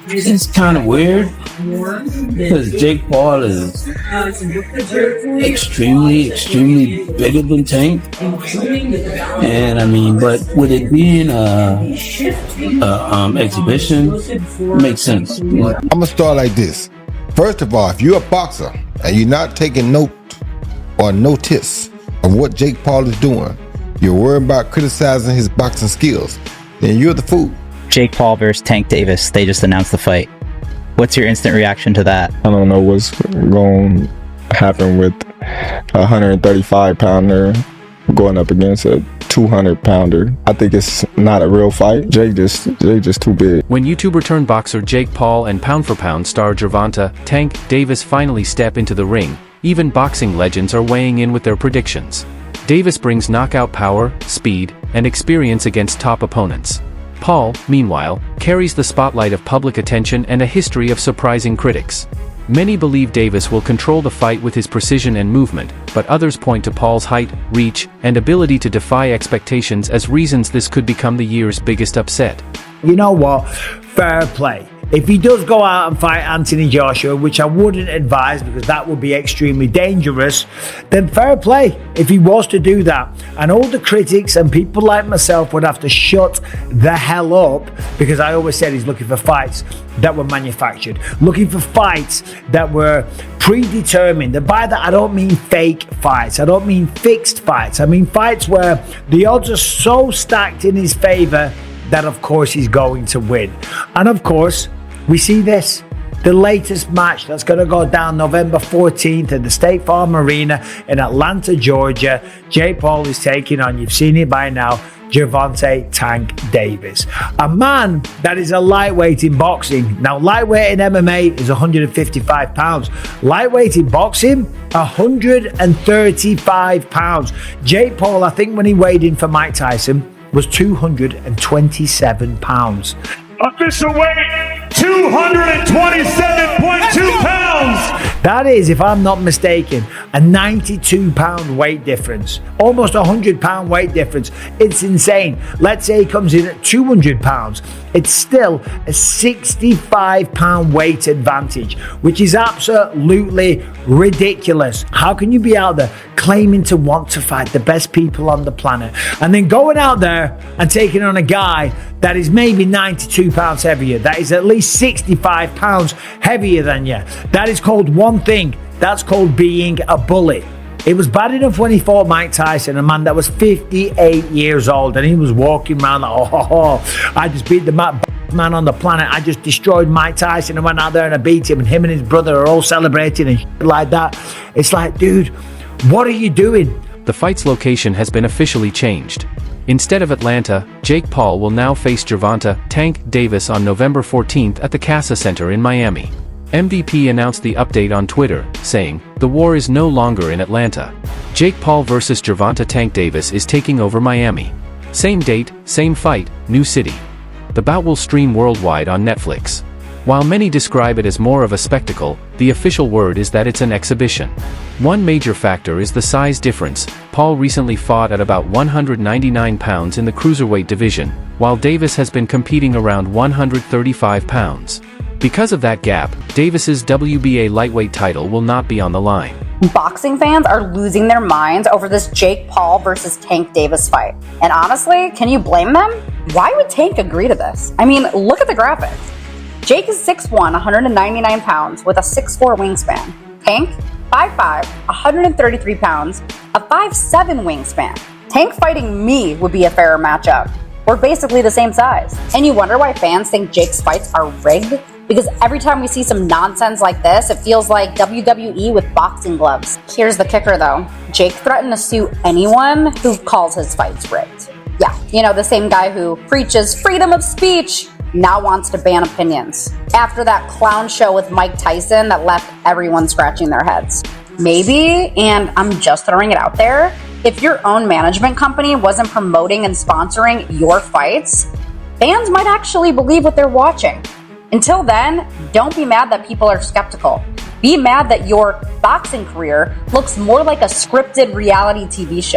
It's kind of weird because Jake Paul is extremely bigger than Tank, and I mean, but with it being exhibition, it makes sense. I'm gonna start like this. First of all, if you're a boxer and you're not taking note or notice of what Jake Paul is doing, you're worried about criticizing his boxing skills, then you're the fool. Jake Paul versus Tank Davis. They just announced the fight. What's your instant reaction to that? I don't know what's going to happen with a 135-pounder going up against a 200-pounder. I think it's not a real fight. Jake just too big. When YouTuber-turned boxer Jake Paul and pound-for-pound star Gervonta Tank Davis finally step into the ring, even boxing legends are weighing in with their predictions. Davis brings knockout power, speed, and experience against top opponents. Paul, meanwhile, carries the spotlight of public attention and a history of surprising critics. Many believe Davis will control the fight with his precision and movement, but others point to Paul's height, reach, and ability to defy expectations as reasons this could become the year's biggest upset. You know what? Fair play. If he does go out and fight Anthony Joshua, which I wouldn't advise because that would be extremely dangerous, then fair play if he was to do that. And all the critics and people like myself would have to shut the hell up, because I always said he's looking for fights that were manufactured, looking for fights that were predetermined. And by that, I don't mean fake fights. I don't mean fixed fights. I mean fights where the odds are so stacked in his favor that of course he's going to win. And of course, we see this. The latest match that's going to go down November 14th at the State Farm Arena in Atlanta, Georgia. Jake Paul is taking on, you've seen it by now, Gervonta Tank Davis. A man that is a lightweight in boxing. Now, lightweight in MMA is 155 pounds. Lightweight in boxing, 135 pounds. Jake Paul, I think when he weighed in for Mike Tyson, was 227 pounds. Official weight, 227.2 pounds. That is, if I'm not mistaken, a 92-pound weight difference. Almost a 100-pound weight difference. It's insane. Let's say he comes in at 200 pounds. It's still a 65-pound weight advantage, which is absolutely ridiculous. How can you be out there claiming to want to fight the best people on the planet and then going out there and taking on a guy that is maybe 92 pounds heavier, that is at least 65 pounds heavier than you? That is called one thing. That's called being a bully. It was bad enough when he fought Mike Tyson, a man that was 58 years old, and he was walking around like, I just beat the man on the planet. I just destroyed Mike Tyson and went out there and I beat him, and him and his brother are all celebrating and shit like that. It's like, dude, what are you doing? The fight's location has been officially changed. Instead of Atlanta, Jake Paul will now face Gervonta Tank Davis on November 14th at the Casa Center in Miami. MVP announced the update on Twitter, saying, "The war is no longer in Atlanta. Jake Paul versus Gervonta Tank Davis is taking over Miami. Same date, same fight, new city." The bout will stream worldwide on Netflix. While many describe it as more of a spectacle, the official word is that it's an exhibition. One major factor is the size difference. Paul recently fought at about 199 pounds in the cruiserweight division, while Davis has been competing around 135 pounds. Because of that gap, Davis's WBA lightweight title will not be on the line. Boxing fans are losing their minds over this Jake Paul versus Tank Davis fight. And honestly, can you blame them? Why would Tank agree to this? I mean, look at the graphics. Jake is 6'1", 199 pounds with a 6'4" wingspan. Tank, 5'5", 133 pounds, a 5'7" wingspan. Tank fighting me would be a fairer matchup. We're basically the same size. And you wonder why fans think Jake's fights are rigged? Because every time we see some nonsense like this, it feels like WWE with boxing gloves. Here's the kicker though. Jake threatened to sue anyone who calls his fights rigged. Yeah, you know, the same guy who preaches freedom of speech now wants to ban opinions. After that clown show with Mike Tyson that left everyone scratching their heads. Maybe, and I'm just throwing it out there, if your own management company wasn't promoting and sponsoring your fights, fans might actually believe what they're watching. Until then, don't be mad that people are skeptical. Be mad that your boxing career looks more like a scripted reality TV show.